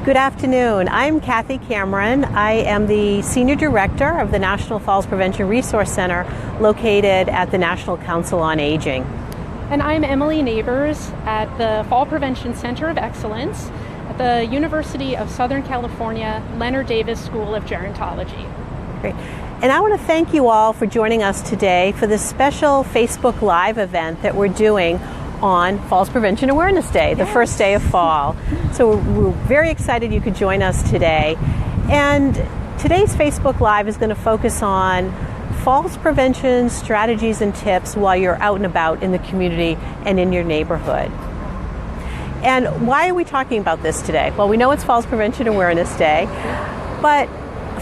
Good afternoon. I'm Kathy Cameron. I am the Senior Director of the National Falls Prevention Resource Center located at the National Council on Aging. And I'm Emily Nabors at the Fall Prevention Center of Excellence at the University of Southern California Leonard Davis School of Gerontology. Great. And I want to thank you all for joining us today for this special Facebook Live event that we're doing on Falls Prevention Awareness Day, the first day of fall. So we're very excited you could join us today. And today's Facebook Live is going to focus on falls prevention strategies and tips while you're out and about in the community and in your neighborhood. And why are we talking about this today? Well, we know it's Falls Prevention Awareness Day, but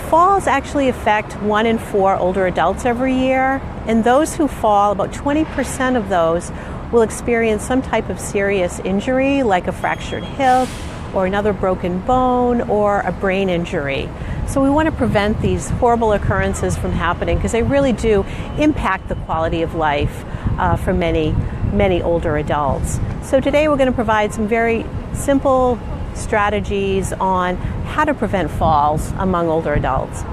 falls actually affect 1 in 4 older adults every year. And those who fall, about 20% of those will experience some type of serious injury like a fractured hip or another broken bone or a brain injury. So we want to prevent these horrible occurrences from happening because they really do impact the quality of life for many, many older adults. So today we're going to provide some very simple strategies on how to prevent falls among older adults.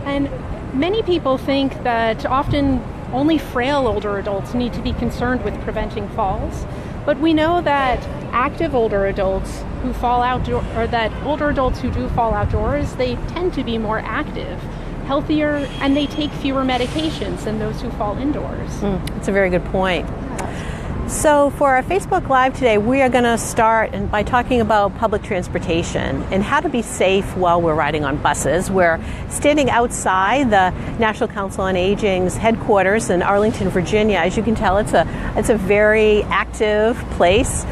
And many people think that often only frail older adults need to be concerned with preventing falls, but we know that active older adults who fall outdoors, or that older adults who do fall outdoors, they tend to be more active, healthier, and they take fewer medications than those who fall indoors. That's a very good point. So for our Facebook Live today, we are going to start by talking about public transportation and how to be safe while we're riding on buses. We're standing outside the National Council on Aging's headquarters in Arlington, Virginia. As you can tell, it's a very active place.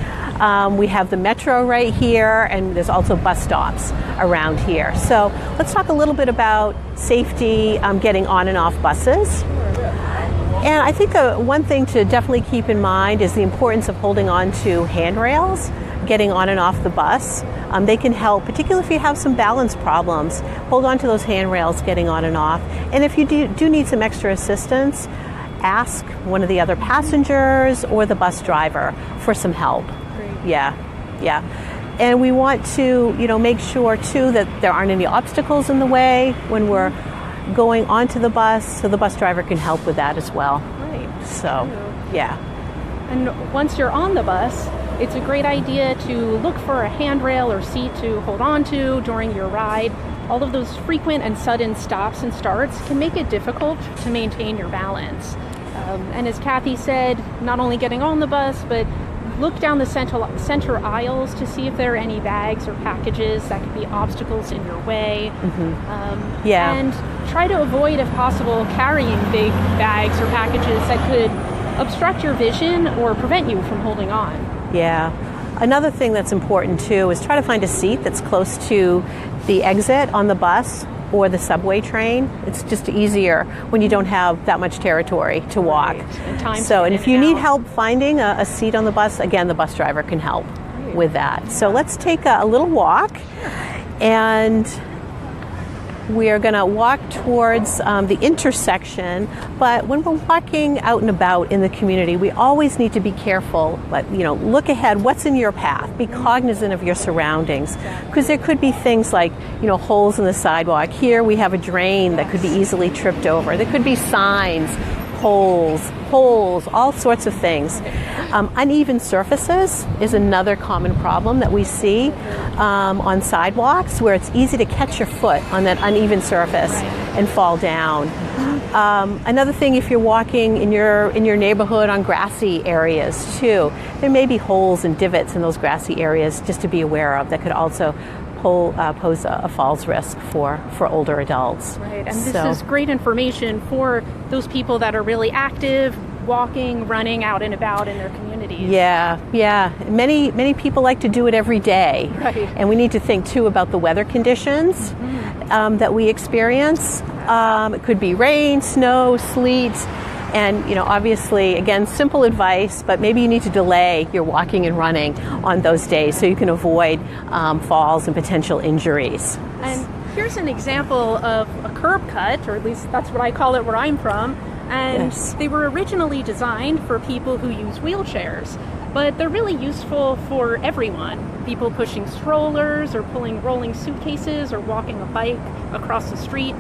We have the metro right here, and there's also bus stops around here. So let's talk a little bit about safety getting on and off buses. And I think one thing to definitely keep in mind is the importance of holding on to handrails, getting on and off the bus. They can help, particularly if you have some balance problems. Hold on to those handrails getting on and off. And if you do need some extra assistance, ask one of the other passengers or the bus driver for some help. Great. Yeah. And we want to, make sure too that there aren't any obstacles in the way when we're going onto the bus, so the bus driver can help with that as well. Right. So, yeah. And once you're on the bus, it's a great idea to look for a handrail or seat to hold on to during your ride. All of those frequent and sudden stops and starts can make it difficult to maintain your balance. And as Kathy said, not only getting on the bus, but look down the center aisles to see if there are any bags or packages that could be obstacles in your way. And try to avoid, if possible, carrying big bags or packages that could obstruct your vision or prevent you from holding on. Yeah. Another thing that's important too is try to find a seat that's close to the exit on the bus or the subway train. It's just easier when you don't have that much territory to walk. Right. And if you need help finding a seat on the bus, again, the bus driver can help with that. So let's take a little walk, and we are going to walk towards the intersection. But when we're walking out and about in the community, we always need to be careful. But look ahead. What's in your path? Be cognizant of your surroundings, because there could be things like holes in the sidewalk. Here we have a drain that could be easily tripped over. There could be signs, holes, all sorts of things. Uneven surfaces is another common problem that we see on sidewalks, where it's easy to catch your foot on that uneven surface and fall down. Another thing, if you're walking in your neighborhood on grassy areas too, there may be holes and divots in those grassy areas just to be aware of that could also pose a falls risk for older adults. Right, and this is great information for those people that are really active, walking, running out and about in their communities. Yeah. Many people like to do it every day. Right. And we need to think too about the weather conditions that we experience. It could be rain, snow, sleet. And, obviously, again, simple advice, but maybe you need to delay your walking and running on those days so you can avoid falls and potential injuries. And here's an example of a curb cut, or at least that's what I call it where I'm from. And they were originally designed for people who use wheelchairs. but they're really useful for everyone. People pushing strollers or pulling rolling suitcases or walking a bike across the street.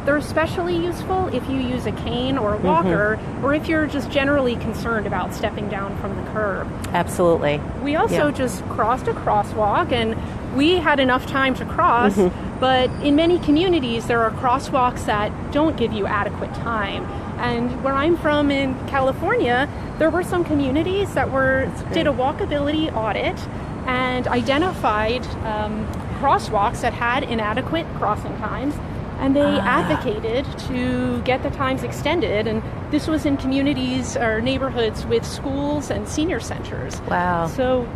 They're especially useful if you use a cane or a walker, or if you're just generally concerned about stepping down from the curb. Absolutely. We also just crossed a crosswalk, and we had enough time to cross, but in many communities there are crosswalks that don't give you adequate time. And where I'm from in California, there were some communities that did a walkability audit and identified crosswalks that had inadequate crossing times, and they advocated to get the times extended. And this was in communities or neighborhoods with schools and senior centers. Wow. So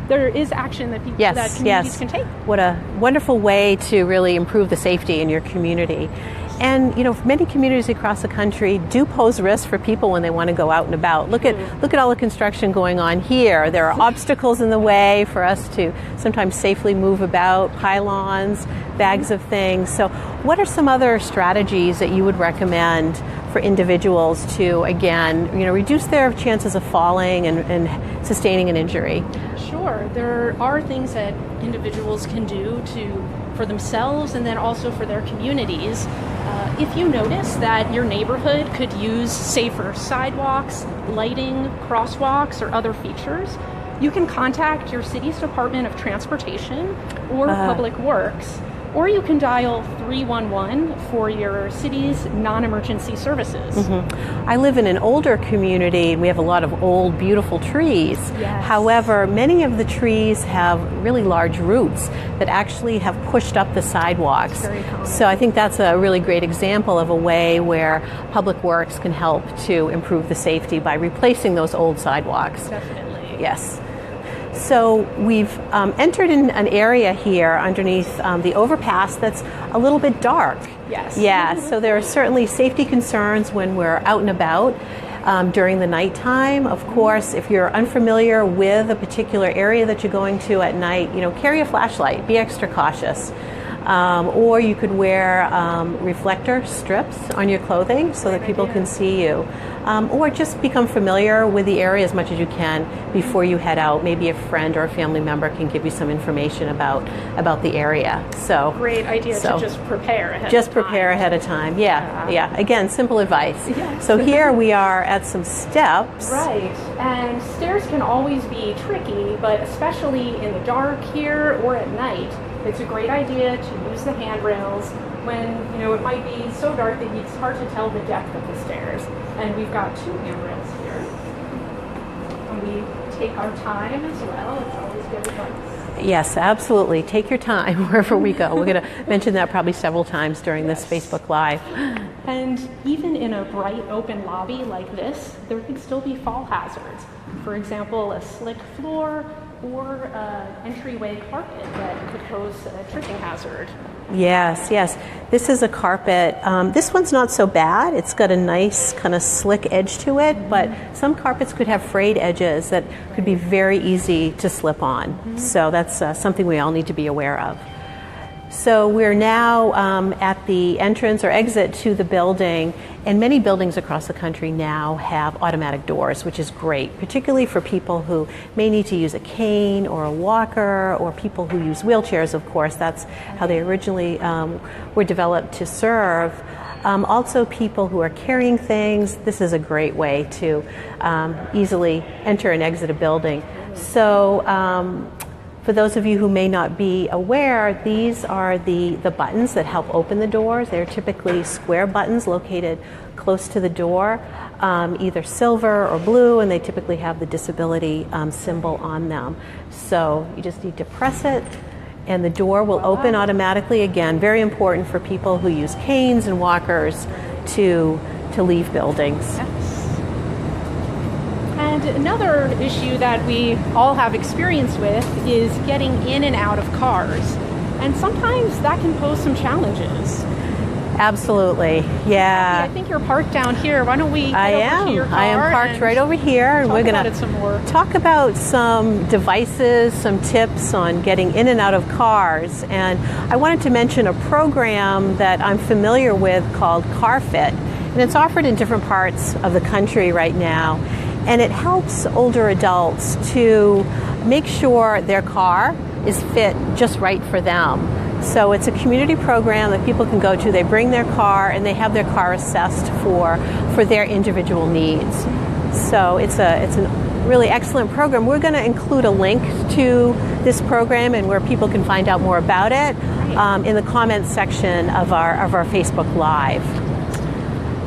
there is action that that communities can take. What a wonderful way to really improve the safety in your community. And many communities across the country do pose risks for people when they want to go out and about. Look at all the construction going on here. There are obstacles in the way for us to sometimes safely move about, pylons, bags of things. So what are some other strategies that you would recommend for individuals to, again, reduce their chances of falling and sustaining an injury? Sure. There are things that individuals can do for themselves and then also for their communities. If you notice that your neighborhood could use safer sidewalks, lighting, crosswalks, or other features, you can contact your city's Department of Transportation or Public Works, or you can dial 311 for your city's non-emergency services. I live in an older community, and we have a lot of old, beautiful trees. Yes. However, many of the trees have really large roots that actually have pushed up the sidewalks. Very common. So I think that's a really great example of a way where Public Works can help to improve the safety by replacing those old sidewalks. Definitely. Yes. So we've entered in an area here underneath the overpass that's a little bit dark. Yes. Yeah, so there are certainly safety concerns when we're out and about during the nighttime. Of course, if you're unfamiliar with a particular area that you're going to at night, carry a flashlight, be extra cautious. Or you could wear reflector strips on your clothing so that people can see you. Or just become familiar with the area as much as you can before you head out. Maybe a friend or a family member can give you some information about the area. So great idea to just prepare ahead of time. Just prepare ahead of time. Yeah. Again, simple advice. Yes. So here we are at some steps. Right. And stairs can always be tricky, but especially in the dark here or at night, it's a great idea to use the handrails when, it might be so dark that it's hard to tell the depth of the stairs. And we've got 2 handrails here. And we take our time as well. It's always good advice. Yes, absolutely. Take your time wherever we go. We're going to mention that probably several times during this Facebook Live. And even in a bright open lobby like this, there could still be fall hazards. For example, a slick floor or entryway carpet that could pose a tripping hazard. Yes. This is a carpet. This one's not so bad. It's got a nice kind of slick edge to it, but some carpets could have frayed edges that could be very easy to slip on. So that's something we all need to be aware of. So we're now at the entrance or exit to the building, and many buildings across the country now have automatic doors, which is great, particularly for people who may need to use a cane or a walker, or people who use wheelchairs, of course. That's how they originally were developed to serve. Also people who are carrying things. This is a great way to easily enter and exit a building. So for those of you who may not be aware, these are the buttons that help open the doors. They're typically square buttons located close to the door, either silver or blue, and they typically have the disability symbol on them. So you just need to press it, and the door will open automatically. Again, very important for people who use canes and walkers to leave buildings. And another issue that we all have experience with is getting in and out of cars. And sometimes that can pose some challenges. Absolutely, yeah. I think you're parked down here. Why don't we get over to your car? I am parked right over here, and we're going to talk about some devices, some tips on getting in and out of cars. And I wanted to mention a program that I'm familiar with called CarFit, and it's offered in different parts of the country right now. And it helps older adults to make sure their car is fit just right for them. So it's a community program that people can go to. They bring their car and they have their car assessed for their individual needs. So it's a really excellent program. We're going to include a link to this program and where people can find out more about it in the comments section of our Facebook Live.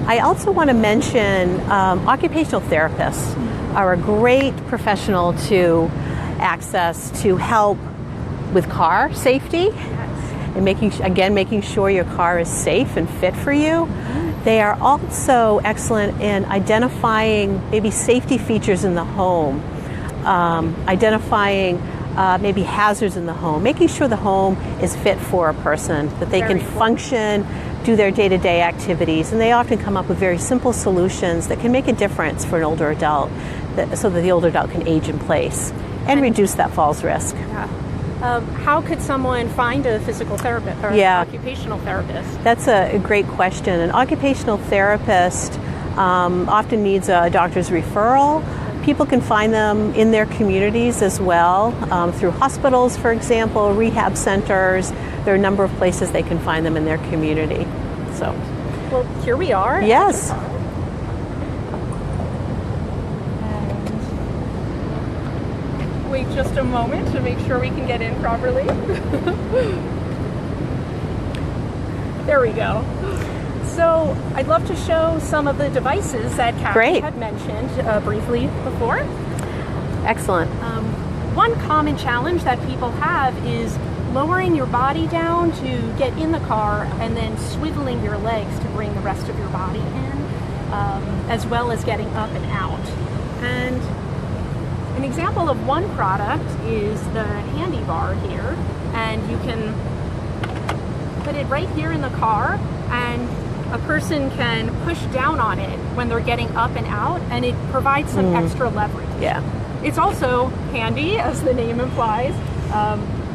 I also want to mention occupational therapists are a great professional to access to help with car safety and making sure your car is safe and fit for you. They are also excellent in identifying maybe safety features in the home, identifying maybe hazards in the home, making sure the home is fit for a person, that they can function, do their day-to-day activities, and they often come up with very simple solutions that can make a difference for an older adult, so that the older adult can age in place and reduce that falls risk. Yeah. How could someone find a physical therapist or an occupational therapist? That's a great question. An occupational therapist often needs a doctor's referral. People can find them in their communities as well, through hospitals, for example, rehab centers. There are a number of places they can find them in their community. So, well, here we are. Yes. Wait just a moment to make sure we can get in properly. There we go. So I'd love to show some of the devices that Kathy had mentioned briefly before. Excellent. One common challenge that people have is lowering your body down to get in the car and then swiveling your legs to bring the rest of your body in, as well as getting up and out. And an example of one product is the handy bar here, and you can put it right here in the car, and a person can push down on it when they're getting up and out, and it provides some extra leverage. Yeah. It's also handy, as the name implies.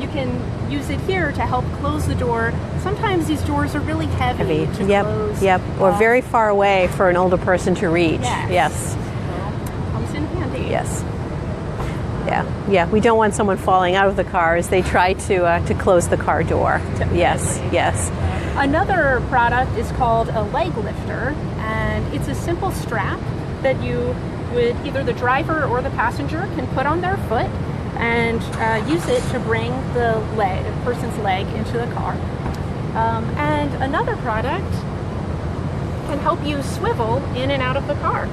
You can use it here to help close the door. Sometimes these doors are really heavy to close. Or very far away for an older person to reach. Yes. Well, comes in handy. Yes. Yeah. We don't want someone falling out of the car as they try to close the car door. Definitely. Yes. Another product is called a leg lifter, and it's a simple strap that you would either the driver or the passenger can put on their foot and use it to bring the person's leg into the car. And another product can help you swivel in and out of the car.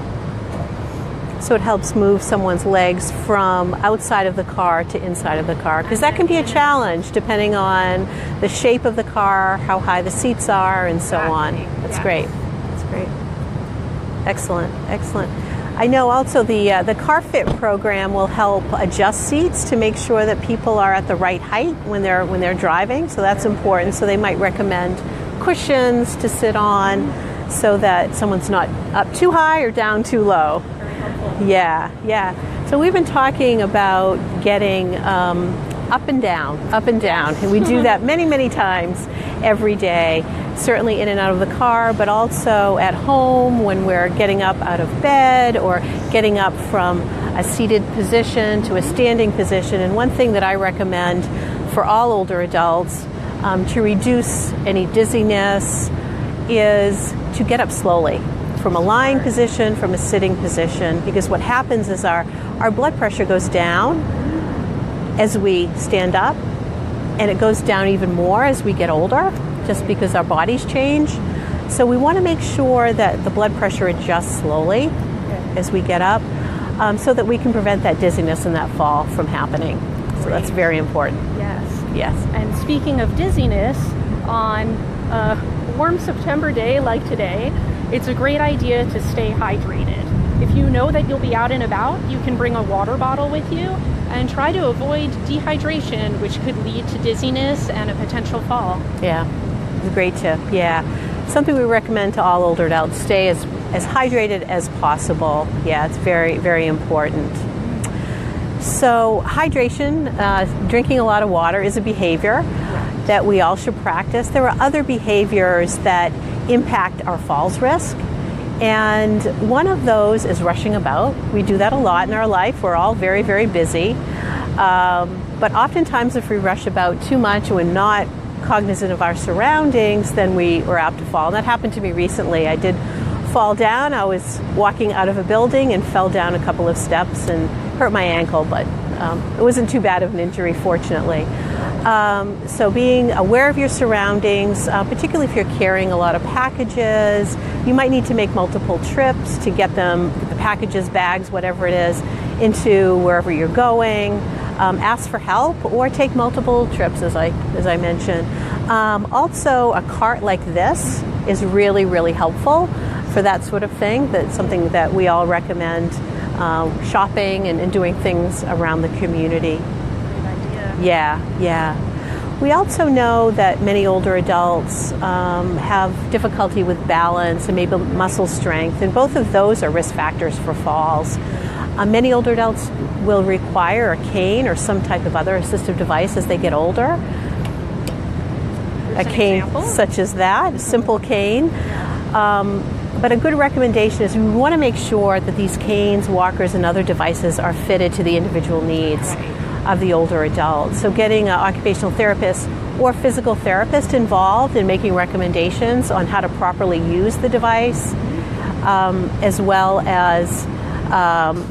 So it helps move someone's legs from outside of the car to inside of the car, because that can be a challenge depending on the shape of the car, how high the seats are, and so on. That's great. Excellent. I know also the CarFit program will help adjust seats to make sure that people are at the right height when they're driving. So that's important. So they might recommend cushions to sit on so that someone's not up too high or down too low. Yeah. So we've been talking about getting up and down, and we do that many times every day, certainly in and out of the car, but also at home when we're getting up out of bed or getting up from a seated position to a standing position. And one thing that I recommend for all older adults to reduce any dizziness is to get up slowly from a lying position, from a sitting position, because what happens is our blood pressure goes down as we stand up, and it goes down even more as we get older, just because our bodies change. So we want to make sure that the blood pressure adjusts slowly as we get up, so that we can prevent that dizziness and that fall from happening. So that's very important. Yes. And speaking of dizziness, on a warm September day like today, it's a great idea to stay hydrated. If you know that you'll be out and about, you can bring a water bottle with you and try to avoid dehydration, which could lead to dizziness and a potential fall. Yeah, it's a great tip. Yeah, something we recommend to all older adults: stay as hydrated as possible. Yeah, it's very important. So hydration, drinking a lot of water, is a behavior that we all should practice. There are other behaviors that impact our falls risk, And one of those is rushing about. We do that a lot in our life. We're all very, very busy. But oftentimes if we rush about too much and we're not cognizant of our surroundings, then we're apt to fall. And that happened to me recently. I did fall down. I was walking out of a building and fell down a couple of steps and hurt my ankle, but it wasn't too bad of an injury, fortunately. So being aware of your surroundings, particularly if you're carrying a lot of packages, you might need to make multiple trips to get the packages, bags, whatever it is, into wherever you're going. Ask for help or take multiple trips, as I mentioned. Also, a cart like this is really, really helpful for that sort of thing. That's something that we all recommend, shopping and doing things around the community. Great idea. Yeah. We also know that many older adults have difficulty with balance and maybe muscle strength, and both of those are risk factors for falls. Many older adults will require a cane or some type of other assistive device as they get older. There's a cane example. Such as that, a simple cane. But a good recommendation is we want to make sure that these canes, walkers, and other devices are fitted to the individual needs of the older adult. So getting an occupational therapist or physical therapist involved in making recommendations on how to properly use the device, as well as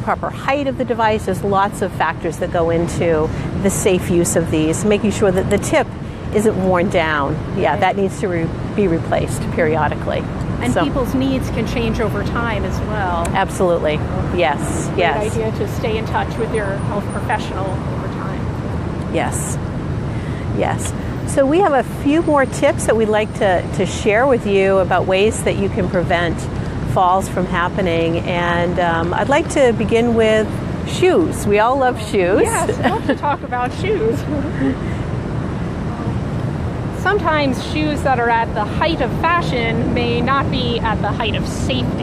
proper height of the device. There's lots of factors that go into the safe use of these, making sure that the tip isn't worn down. Yeah, that needs to be replaced periodically. And people's needs can change over time as well. Absolutely. Yes. Great idea to stay in touch with your health professional over time. Yes. So we have a few more tips that we'd like to share with you about ways that you can prevent falls from happening. And I'd like to begin with shoes. We all love shoes. Yes, I love to talk about shoes. Sometimes shoes that are at the height of fashion may not be at the height of safety.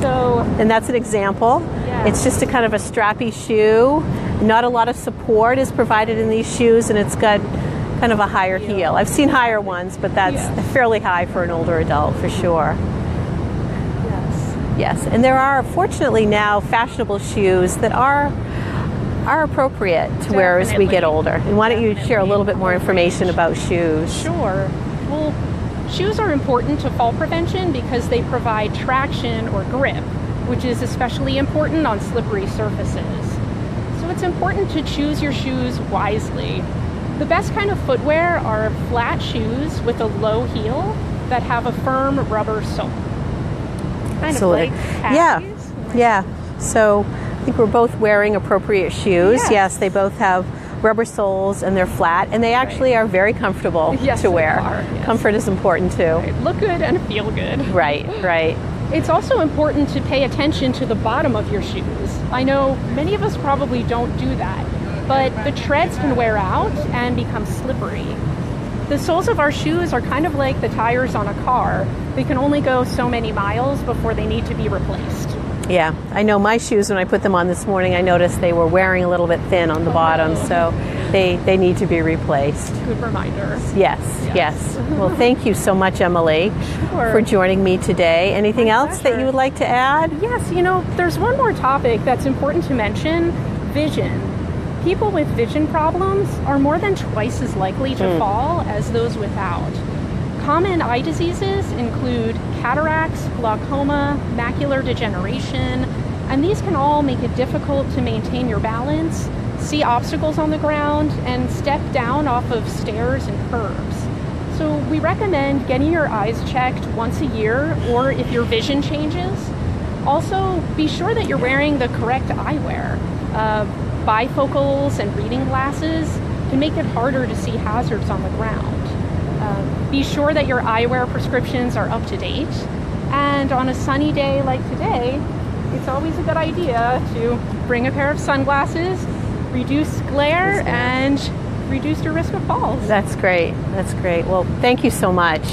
And that's an example. Yes. It's just a kind of a strappy shoe. Not a lot of support is provided in these shoes, and it's got kind of a higher heel. I've seen higher ones, but that's fairly high for an older adult for sure. Yes, and there are fortunately now fashionable shoes that are appropriate to wear as we get older. And why don't you share a little bit more information about shoes? Sure. Well, shoes are important to fall prevention because they provide traction or grip, which is especially important on slippery surfaces. So it's important to choose your shoes wisely. The best kind of footwear are flat shoes with a low heel that have a firm rubber sole. Absolutely. Yeah. So I think we're both wearing appropriate shoes. Yes, they both have rubber soles and they're flat, and they actually are very comfortable to wear. Comfort is important too. Look good and feel good. Right. It's also important to pay attention to the bottom of your shoes. I know many of us probably don't do that, but the treads can wear out and become slippery. The soles of our shoes are kind of like the tires on a car. They can only go so many miles before they need to be replaced. Yeah, I know my shoes, when I put them on this morning, I noticed they were wearing a little bit thin on the bottom, so they need to be replaced. Good reminder. Yes. Well, thank you so much, Emily, for joining me today. Anything else that you would like to add? Yes, there's one more topic that's important to mention: vision. People with vision problems are more than twice as likely to fall as those without. Common eye diseases include cataracts, glaucoma, macular degeneration, and these can all make it difficult to maintain your balance, see obstacles on the ground, and step down off of stairs and curbs. So we recommend getting your eyes checked once a year, or if your vision changes. Also, be sure that you're wearing the correct eyewear. Bifocals and reading glasses can make it harder to see hazards on the ground. Be sure that your eyewear prescriptions are up to date. And on a sunny day like today, it's always a good idea to bring a pair of sunglasses, reduce glare, and reduce your risk of falls. That's great. Well, thank you so much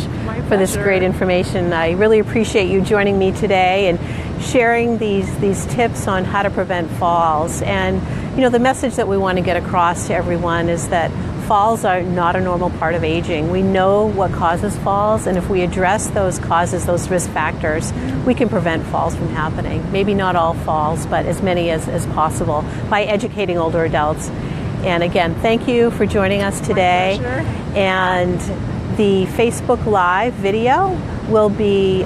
for this great information. I really appreciate you joining me today and sharing these tips on how to prevent falls. And the message that we want to get across to everyone is that falls are not a normal part of aging. We know what causes falls, and if we address those causes, those risk factors, we can prevent falls from happening. Maybe not all falls, but as many as possible by educating older adults. And again, thank you for joining us today. My pleasure. And the Facebook Live video will be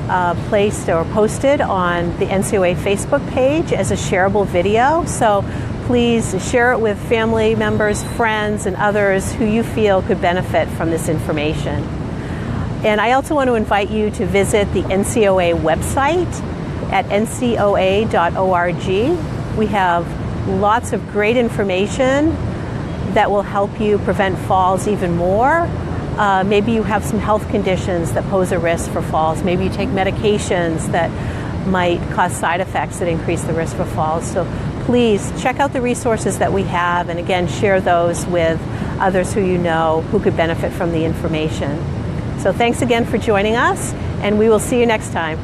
placed or posted on the NCOA Facebook page as a shareable video. So please share it with family members, friends, and others who you feel could benefit from this information. And I also want to invite you to visit the NCOA website at ncoa.org. We have lots of great information that will help you prevent falls even more. Maybe you have some health conditions that pose a risk for falls. Maybe you take medications that might cause side effects that increase the risk for falls. So please check out the resources that we have, and again, share those with others who you know who could benefit from the information. So thanks again for joining us, and we will see you next time.